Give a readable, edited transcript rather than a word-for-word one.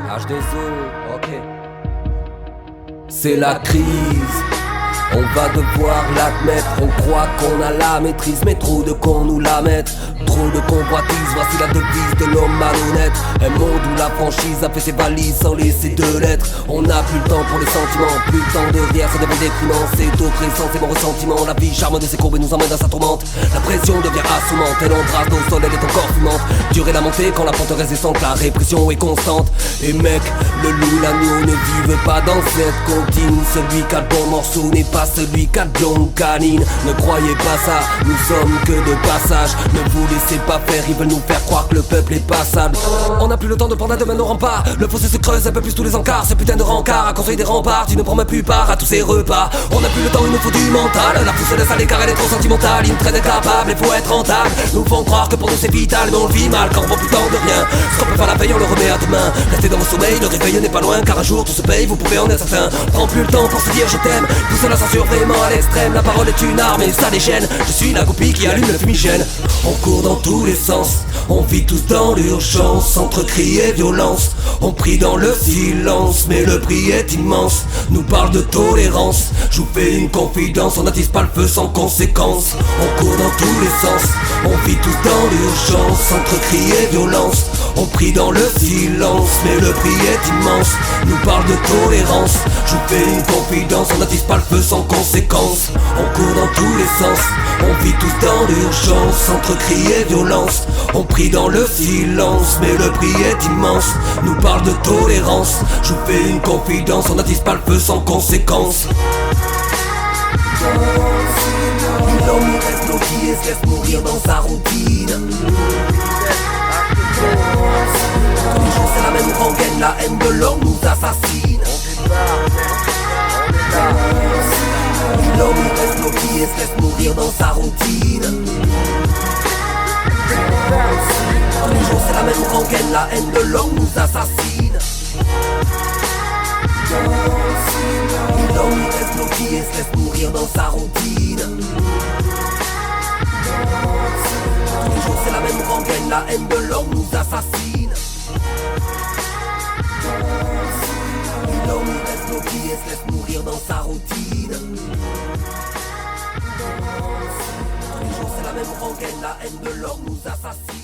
H2O, ok. C'est la crise, on va devoir l'admettre. On croit qu'on a la maîtrise, mais trop de cons nous la mettent. Trop de convoitises, voici la devise de l'homme malhonnête. Un monde où la franchise a fait ses valises sans laisser de lettres. On n'a plus le temps pour les sentiments, plus le temps de rire, ça devient déprimant. C'est oppressant, c'est mon ressentiment. La vie charme de ses courbes et nous emmène dans sa tourmente. La pression devient assommante, elle embrasse nos sols, elle est encore fumante. Durer la montée quand la pente reste descente, la répression est constante. Et mec, le loup, l'agneau ne vivent pas dans cette comptine. Celui qui a le bon morceau n'est pas celui qui a de longue canine. Ne croyez pas ça, nous sommes que de passage. Ne vous laissez pas faire, ils veulent nous faire croire que le peuple est passable. On n'a plus le temps de prendre à demain nos remparts. Le fossé se creuse un peu plus tous les encarts. Ce putain de rencard a construit des remparts. Tu ne prends même plus part à tous ces repas. On n'a plus le temps, il nous faut du mental. La pousse laisse à l'écart, elle est trop sentimentale. Ils nous traînent incapable, il faut être rentable. Nous font croire que pour nous c'est vital, mais on le vit mal quand on vaut plus tant de rien. Ce qu'on peut faire la veille, on le remet à demain. Restez dans vos sommeils, le réveil n'est pas loin. Car un jour tout se paye, vous pouvez en être certain. Prends plus le temps pour se dire je t'aime. Pousse la censure vraiment à l'extrême. La parole est une arme et ça déchaîne. Je suis la copie qui allume le fumigène. On court dans tous les sens, on vit tous dans l'urgence. Entre cris et violence, on prie dans le silence. Mais le prix est immense, nous parle de tolérance. Je vous fais une confidence, on n'attise pas le feu sans conséquence. On court dans tous les sens, on vit tous dans l'urgence. Entre cris et violence, on prie dans le silence. Mais le prix est immense, nous parle de tolérance. Je vous fais une confidence, on n'attise pas le feu sans conséquence. On court dans tous les sens, on vit tous dans l'urgence. Entre cris et violence, on prie dans le silence. Mais le prix est immense, nous parle de tolérance. Je vous fais une confidence, on n'attise pas le feu sans conséquence. L'homme il reste bloqué et se laisse mourir dans sa routine. Tous les jours c'est la même rengaine, la haine de l'homme nous assassine. L'homme il reste bloqué et se laisse mourir dans sa routine. Tous les jours c'est la même rengaine, la haine de l'homme nous assassine. L'homme il reste bloqué et se laisse mourir dans sa routine. Tous les jours c'est la même rengaine, la haine de l'homme nous assassine. L'homme il reste bloqué et se laisse mourir dans sa routine. Tous les jours c'est la même rengaine, la haine de l'homme nous assassine.